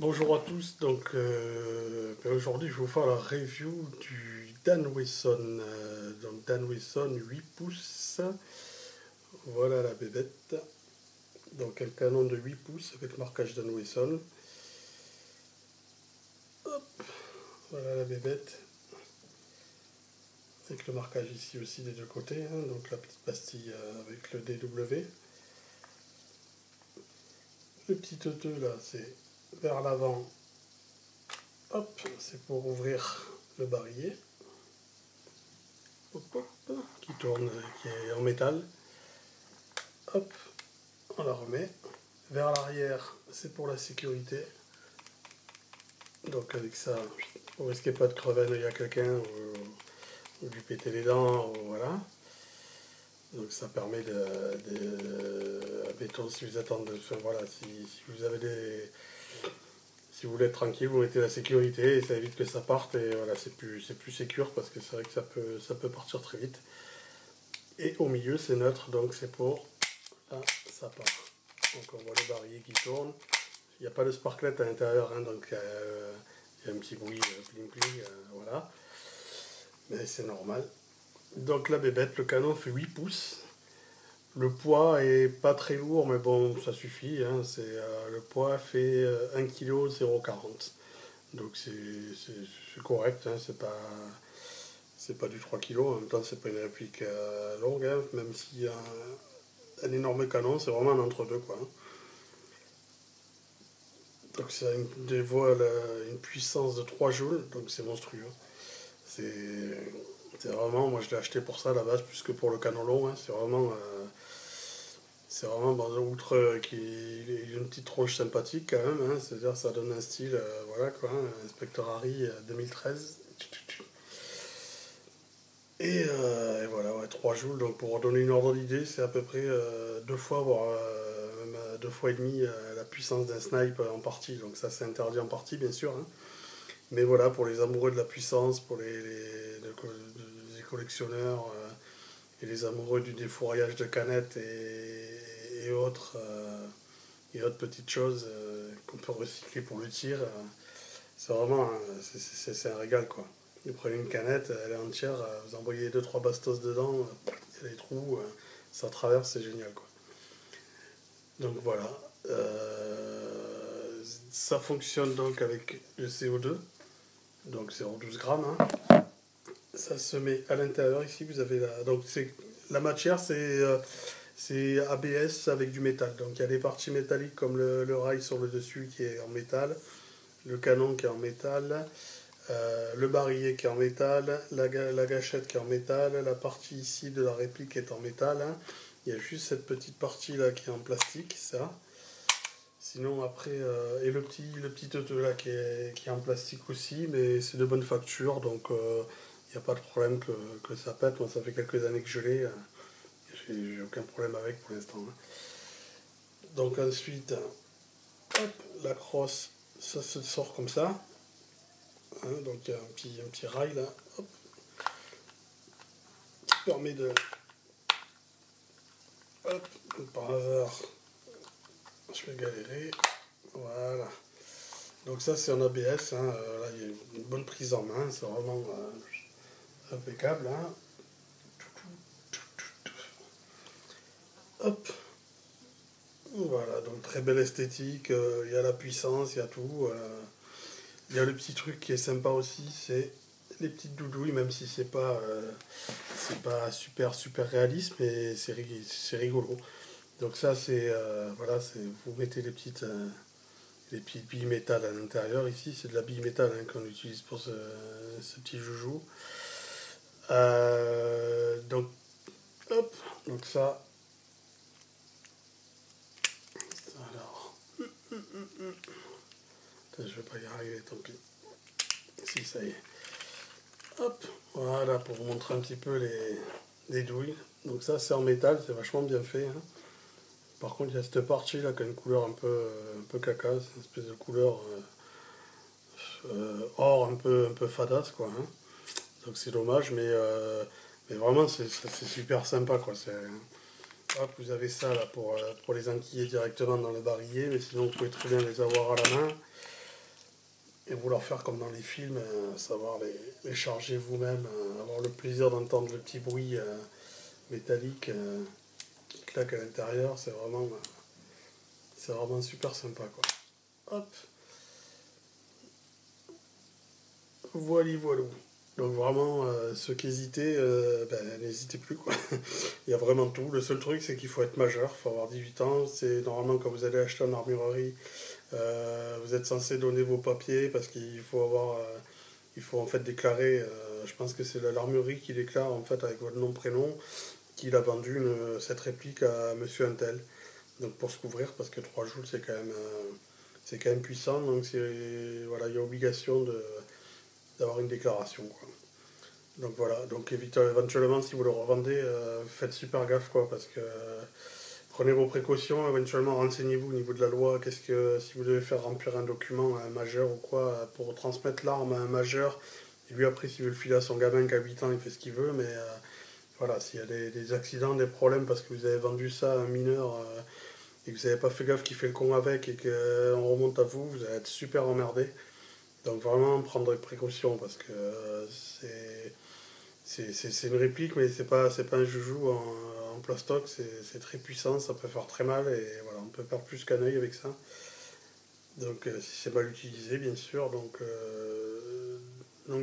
Bonjour à tous, donc aujourd'hui je vais vous faire la review du Dan Wilson, donc Dan Wilson 8 pouces, voilà la bébête, donc un canon de 8 pouces avec marquage Dan Wilson, hop, voilà la bébête, avec le marquage ici aussi des deux côtés, hein, donc la petite pastille avec le DW, le petit teuteux là c'est vers l'avant, hop, c'est pour ouvrir le barillet. Hop, hop, qui tourne, qui est en métal. Hop, on la remet. Vers l'arrière, c'est pour la sécurité. Donc avec ça, vous risquez pas de crever un œil à quelqu'un ou lui péter les dents, ou voilà. Donc ça permet admettons, si vous attendez, enfin, voilà, si vous avez si vous voulez être tranquille, vous mettez la sécurité et ça évite que ça parte et voilà, c'est plus sécure parce que c'est vrai que ça peut partir très vite. Et au milieu, c'est neutre, donc c'est pour là, ça part. Donc on voit le barillet qui tourne. Il n'y a pas de sparklet à l'intérieur, hein, donc il y a un petit bruit pling pling, voilà. Mais c'est normal. Donc la bébête, le canon fait 8 pouces. Le poids est pas très lourd, mais bon, ça suffit. Hein, le poids fait 1,040 kg. Donc c'est correct, hein, c'est pas du 3 kg. En même temps, c'est pas une réplique longue, hein, même si un énorme canon, c'est vraiment un entre-deux, quoi. Hein. Donc ça dévoile une puissance de 3 joules, donc c'est monstrueux. C'est vraiment, moi je l'ai acheté pour ça à la base, plus que pour le canon long. Hein. C'est vraiment bon, outre qu'il a une petite tronche sympathique quand même. Hein. C'est-à-dire ça donne un style, voilà quoi, hein, Inspector Harry 2013. Et voilà, ouais, 3 joules. Donc pour donner une ordre d'idée, c'est à peu près deux fois, voire même deux fois et demi la puissance d'un snipe en partie. Donc ça c'est interdit en partie bien sûr. Hein. Mais voilà, pour les amoureux de la puissance, pour les collectionneurs et les amoureux du défouraillage de canettes et autres petites choses qu'on peut recycler pour le tir, c'est vraiment c'est un régal quoi. Vous prenez une canette, elle est entière, vous envoyez deux trois bastos dedans, il y a des trous, ça traverse, c'est génial quoi. Donc voilà. Ça fonctionne donc avec le CO2, donc 0,12 grammes. Hein. Ça se met à l'intérieur ici, vous avez donc la matière c'est ABS avec du métal. Donc il y a des parties métalliques comme le rail sur le dessus qui est en métal, le canon qui est en métal, le barillet qui est en métal, la gâchette qui est en métal, la partie ici de la réplique est en métal. Hein. Il y a juste cette petite partie là qui est en plastique, ça. Sinon après, et le petit teuteux là qui est en plastique aussi, mais c'est de bonne facture, donc il n'y a pas de problème que ça pète. Moi ça fait quelques années que je l'ai, j'ai aucun problème avec pour l'instant. Hein. Donc ensuite, hop, la crosse, ça se sort comme ça. Hein, donc il y a un petit rail là, hop, qui permet de... Hop, par hasard, je vais galérer. Voilà. Donc ça c'est en ABS, hein, là il y a une bonne prise en main, c'est vraiment impeccable. Hein. Hop, voilà, donc très belle esthétique, il y a la puissance, il y a tout. Il y a le petit truc qui est sympa aussi, c'est les petites doudouilles, même si c'est pas super réaliste, mais c'est rigolo. Donc ça c'est voilà, vous mettez les petites billes métal à l'intérieur ici, c'est de la bille métal hein, qu'on utilise pour ce petit joujou. Donc hop, donc ça. Alors, je vais pas y arriver, tant pis. Si ça y est. Hop, voilà pour vous montrer un petit peu les douilles. Donc ça c'est en métal, c'est vachement bien fait. Hein. Par contre il y a cette partie là qui a une couleur un peu caca, c'est une espèce de couleur or un peu fadasse quoi. Hein. Donc c'est dommage, mais vraiment c'est super sympa quoi. Hop, vous avez ça là pour les enquiller directement dans le barillet, mais sinon vous pouvez très bien les avoir à la main. et vouloir faire comme dans les films, savoir les charger vous-même, avoir le plaisir d'entendre le petit bruit métallique qui claque à l'intérieur, c'est vraiment super sympa quoi. Hop, voilà, voilà. Donc vraiment, ceux qui hésitaient, n'hésitez plus quoi. Il y a vraiment tout. Le seul truc c'est qu'il faut être majeur, il faut avoir 18 ans. C'est normalement quand vous allez acheter en armurerie, vous êtes censé donner vos papiers parce qu'il faut avoir, il faut en fait déclarer. Je pense que c'est l'armurerie qui déclare en fait avec votre nom prénom qu'il a vendu cette réplique à Monsieur Untel. Donc pour se couvrir parce que 3 joules c'est quand même puissant. Donc voilà, il y a obligation d'avoir une déclaration quoi. Donc voilà, donc éventuellement si vous le revendez, faites super gaffe quoi, parce que prenez vos précautions, éventuellement renseignez-vous au niveau de la loi, qu'est-ce que si vous devez faire remplir un document à un majeur ou quoi, pour transmettre l'arme à un majeur, et lui après s'il veut le filer à son gamin qui a 8 ans, il fait ce qu'il veut, mais voilà, s'il y a des accidents, des problèmes parce que vous avez vendu ça à un mineur et que vous n'avez pas fait gaffe qu'il fait le con avec et qu'on remonte à vous, vous allez être super emmerdé. Donc vraiment prendre des précautions parce que c'est une réplique, mais c'est pas un joujou en plastoc, c'est très puissant, ça peut faire très mal et voilà, on peut perdre plus qu'un œil avec ça. Donc si c'est mal utilisé, bien sûr. Donc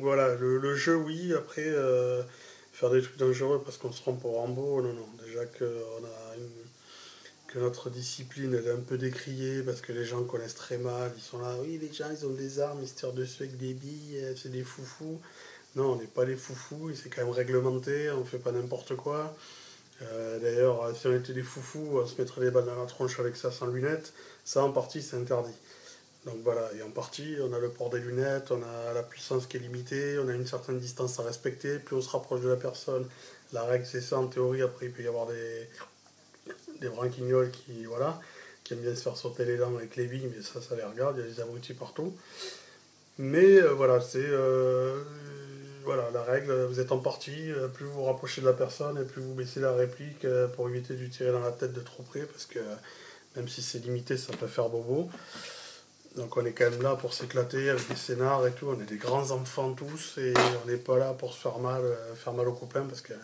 voilà, le jeu, oui, après faire des trucs dangereux parce qu'on se trompe au Rambo, non, non. Déjà que notre discipline elle est un peu décriée parce que les gens connaissent très mal, ils sont là, oui, les gens ils ont des armes, ils se tirent dessus avec des billes, c'est des foufous. Non, on n'est pas les foufous, et c'est quand même réglementé, on fait pas n'importe quoi. D'ailleurs, si on était des foufous, on se mettrait les balles dans la tronche avec ça sans lunettes. Ça, en partie, c'est interdit. Donc voilà, et en partie, on a le port des lunettes, on a la puissance qui est limitée, on a une certaine distance à respecter. Plus on se rapproche de la personne, la règle c'est ça en théorie. Après, il peut y avoir des branquignoles voilà, qui aiment bien se faire sauter les dents avec les billes, mais ça les regarde, il y a des abrutis partout. Mais voilà, voilà, la règle, vous êtes en partie, plus vous vous rapprochez de la personne et plus vous baissez la réplique pour éviter de lui tirer dans la tête de trop près, parce que même si c'est limité, ça peut faire bobo. Donc on est quand même là pour s'éclater avec des scénars et tout, on est des grands enfants tous, et on n'est pas là pour se faire mal au copain, parce que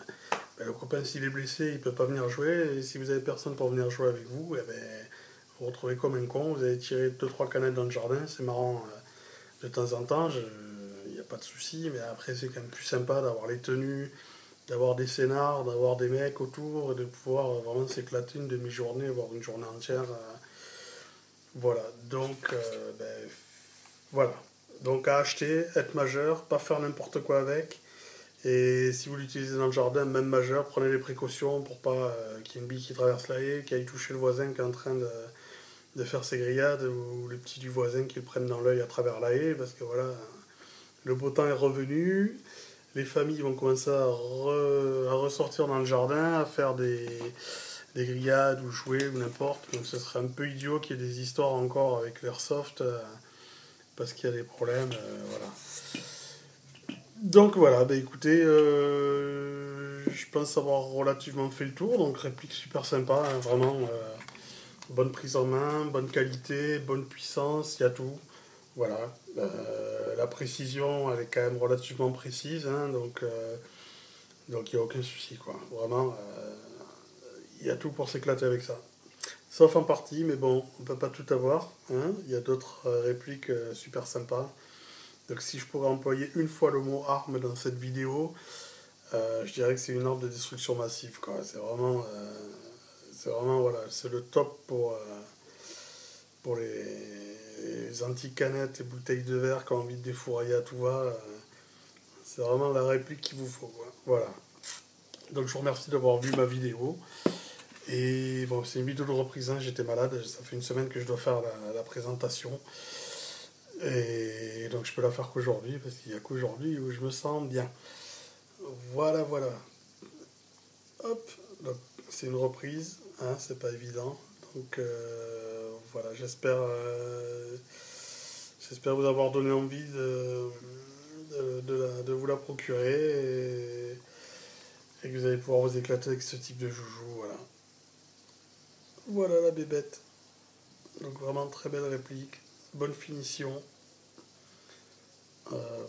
le copain s'il est blessé, il peut pas venir jouer, et si vous avez personne pour venir jouer avec vous, eh ben, vous vous retrouvez comme un con, vous avez tiré deux trois canettes dans le jardin, c'est marrant. De temps en temps, il n'y a pas de souci, mais après c'est quand même plus sympa d'avoir les tenues, d'avoir des scénars, d'avoir des mecs autour, et de pouvoir vraiment s'éclater une demi-journée, voire une journée entière. Voilà, donc voilà. Donc à acheter, être majeur, pas faire n'importe quoi avec. Et si vous l'utilisez dans le jardin, même majeur, prenez les précautions pour pas qu'il y ait une bille qui traverse la haie, qu'il aille toucher le voisin qui est en train de faire ses grillades, ou les petits du voisin qui le prennent dans l'œil à travers la haie, parce que voilà, le beau temps est revenu, les familles vont commencer à ressortir dans le jardin, à faire des grillades ou jouer ou n'importe. Donc ce serait un peu idiot qu'il y ait des histoires encore avec l'airsoft parce qu'il y a des problèmes. Voilà. Donc voilà, bah écoutez, je pense avoir relativement fait le tour. Donc réplique super sympa, hein, vraiment. Bonne prise en main, bonne qualité, bonne puissance, il y a tout. Voilà. La précision, elle est quand même relativement précise, hein, donc il n'y a aucun souci, quoi. Vraiment, il y a tout pour s'éclater avec ça. Sauf en partie, mais bon, on peut pas tout avoir, hein. Il y a d'autres répliques super sympas. Donc si je pourrais employer une fois le mot arme dans cette vidéo, je dirais que c'est une arme de destruction massive, quoi. C'est vraiment voilà, c'est le top pour les anti-canettes et bouteilles de verre qui ont envie de défourailler à tout va. C'est vraiment la réplique qu'il vous faut, quoi. Voilà. Donc je vous remercie d'avoir vu ma vidéo. Et bon, c'est une vidéo de reprise, hein, j'étais malade, ça fait une semaine que je dois faire la présentation. Et donc je peux la faire qu'aujourd'hui, parce qu'il n'y a qu'aujourd'hui où je me sens bien. Voilà, voilà. Hop, donc c'est une reprise, hein, c'est pas évident. Donc voilà, j'espère vous avoir donné envie de vous la procurer, et que vous allez pouvoir vous éclater avec ce type de joujou. Voilà. Voilà la bébête. Donc vraiment très belle réplique, bonne finition.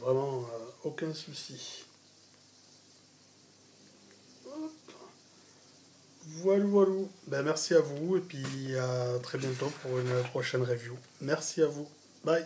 Vraiment, aucun souci. Voilà, voilà. Ben, merci à vous et puis à très bientôt pour une prochaine review. Merci à vous. Bye.